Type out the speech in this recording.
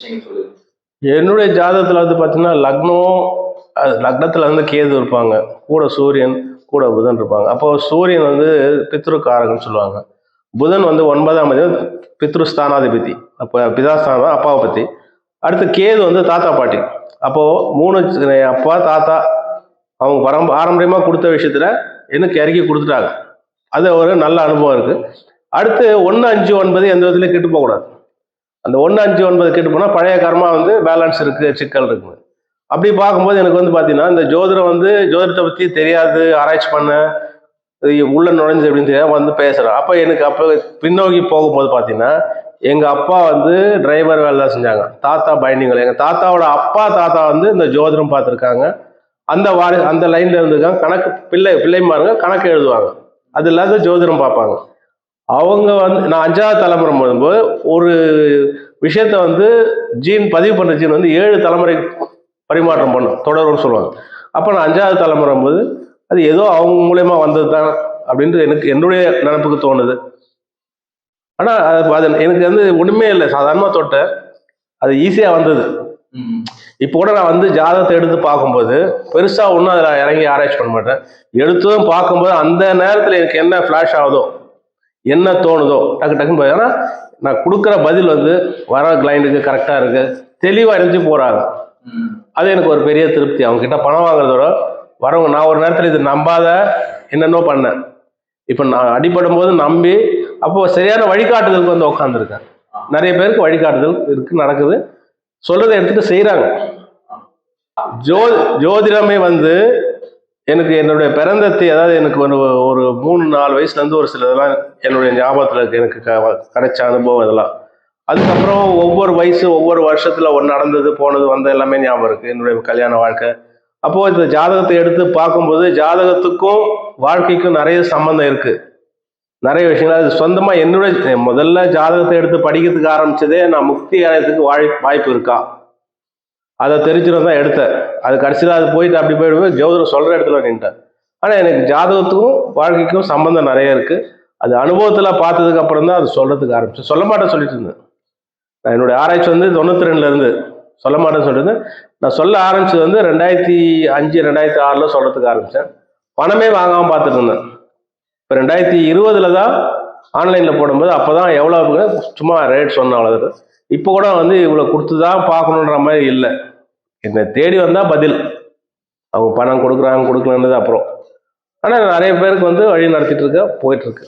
நீங்க சொல்லுங்க. என்னுடைய ஜாதகத்துல வந்து பார்த்தீங்கன்னா, லக்னத்துல வந்து கேது இருப்பாங்க. கூட சூரியன், கூட புதன் இருப்பாங்க. அப்போ சூரியன் வந்து பித்ருக்காரகன்னு சொல்லுவாங்க. புதன் வந்து 9ஆம் அதிபதி, பித்ரு ஸ்தானாதிபதி. அப்போ பிதாஸ்தானம் அப்பாவை பத்தி. அடுத்து கேது வந்து தாத்தா பாட்டி. அப்போ 3 அப்பா தாத்தா அவங்க பாரம்பரியமா கொடுத்த விஷயத்துல எனக்கு இறக்கி கொடுத்துட்டாங்க. அது ஒரு நல்ல அனுபவம் இருக்கு. அடுத்து 1, 5, 9 எந்த விதத்துலையும் கெட்டு போகக்கூடாது. அந்த 1, 5, 9 கெட்டு போனால் பழைய கர்மா வந்து பேலன்ஸ் இருக்கு, சிக்கல் இருக்கு. அப்படி பார்க்கும்போது எனக்கு வந்து பார்த்தீங்கன்னா, இந்த ஜோதிடம் வந்து ஜோதிடத்தை பற்றி தெரியாது, ஆராய்ச்சி பண்ண உள்ள நுழைஞ்சு அப்படின்னு தெரியாது வந்து பேசுகிறேன். அப்போ எனக்கு அப்போ பின்னோக்கி போகும்போது பார்த்தீங்கன்னா, எங்கள் அப்பா வந்து டிரைவர் வேலை தான் செஞ்சாங்க. தாத்தா பைண்டிங் வேலை. எங்கள் தாத்தாவோட தாத்தா வந்து இந்த ஜோதிடம் பார்த்துருக்காங்க. அந்த லைன்ல இருந்துருக்காங்க. கணக்கு பிள்ளைமாருங்க கணக்கு எழுதுவாங்க. அது இல்லாத ஜோதிடம் பார்ப்பாங்க. அவங்க வந்து நான் 5வது தலைமுறை போகும்போது ஒரு விஷயத்த வந்து பதிவு பண்ற ஜீன் வந்து 7 தலைமுறை பரிமாற்றம் பண்ணும், தொடரும்னு சொல்லுவாங்க. அப்போ நான் 5வது தலைமுறை போது அது ஏதோ அவங்க மூலயமா வந்தது தான் அப்படின்ட்டு எனக்கு என்னுடைய நினப்புக்கு தோணுது. ஆனால் அது எனக்கு வந்து ஒன்றுமே இல்லை, சாதாரணமாக தொட்டேன், அது ஈஸியாக வந்தது. இப்போ கூட நான் வந்து ஜாதகத்தை எடுத்து பார்க்கும்போது பெருசாக ஒன்றும் அதில் இறங்கி ஆராய்ச்சி பண்ண மாட்டேன். எடுத்ததும் பார்க்கும்போது அந்த நேரத்தில் எனக்கு என்ன ஃப்ளாஷ் ஆகுதோ, என்ன தோணுதோ டக்குன்னு போய், ஆனால் நான் கொடுக்குற பதில் வந்து வர கிளைண்டுக்கு கரெக்டாக இருக்கு, தெளிவாக அறிஞ்சு போகிறாங்க. அது எனக்கு ஒரு பெரிய திருப்தி. அவங்க கிட்ட பணம் வாங்குறதோட வரவங்க, நான் ஒரு நேரத்தில் இது நம்பாத என்னென்னோ பண்ணேன். இப்போ நான் அடிபடும் போது நம்பி அப்போ சரியான வழிகாட்டுதலுக்கு வந்து உட்காந்துருக்கேன். நிறைய பேருக்கு வழிகாட்டுதல் இருக்கு, நடக்குது, சொல்றதை எடுத்துட்டு செய்யறாங்க. ஜோதிடமே வந்து எனக்கு என்னுடைய பிறந்தத்தை, அதாவது எனக்கு ஒரு 3-4 வயசுல இருந்து ஒரு சிலதெல்லாம் என்னுடைய ஞாபகத்துல இருக்கு, எனக்கு கிடைச்ச அனுபவம் இதெல்லாம். அதுக்கப்புறம் ஒவ்வொரு ஒவ்வொரு வருஷத்துல ஒன்று நடந்தது போனது வந்த எல்லாமே ஞாபகம் இருக்கு, என்னுடைய கல்யாண வாழ்க்கை. அப்போ இந்த ஜாதகத்தை எடுத்து பார்க்கும்போது ஜாதகத்துக்கும் வாழ்க்கைக்கும் நிறைய சம்பந்தம் இருக்கு, நிறைய விஷயங்கள். அது சொந்தமா என்னுடைய முதல்ல ஜாதகத்தை எடுத்து படிக்கிறதுக்கு ஆரம்பிச்சதே நான் முக்தி அடையறதுக்கு வாய்ப்பு இருக்கா அதை தெரிஞ்சுட்டு தான் எடுத்தேன். அது கடைசியில் அது போயிட்டு அப்படி போயிடுவேன், ஜோதிடம் சொல்ற இடத்துல நின்ட்டேன். ஆனால் எனக்கு ஜாதகத்துக்கும் வாழ்க்கைக்கும் சம்பந்தம் நிறைய இருக்கு. அது அனுபவத்தில் பார்த்ததுக்கு அப்புறம் தான் அது சொல்றதுக்கு ஆரம்பிச்சு. சொல்ல மாட்டேன் சொல்லிட்டு இருந்தேன். நான் என்னுடைய ஆராய்ச்சி வந்து 92ல இருந்து சொல்ல மாட்டேன்னு சொல்லிட்டு நான் சொல்ல ஆரம்பிச்சது வந்து 2005 2006 சொல்றதுக்கு ஆரம்பிச்சேன். பணமே வாங்காமல் பார்த்துட்டு இருந்தேன். இப்போ 2020 தான் ஆன்லைனில் போடும்போது அப்போதான் எவ்வளோ சும்மா ரேட் சொன்ன அவ்வளோ. இப்போ கூட வந்து இவ்வளோ கொடுத்து தான் பார்க்கணுன்ற மாதிரி இல்லை, என்னை தேடி வந்தால் பதில். அவங்க பணம் கொடுக்குறாங்க கொடுக்கலன்றது அப்புறம். ஆனால் நிறைய பேருக்கு வந்து வழி நடத்திட்டு போயிட்டு இருக்கு.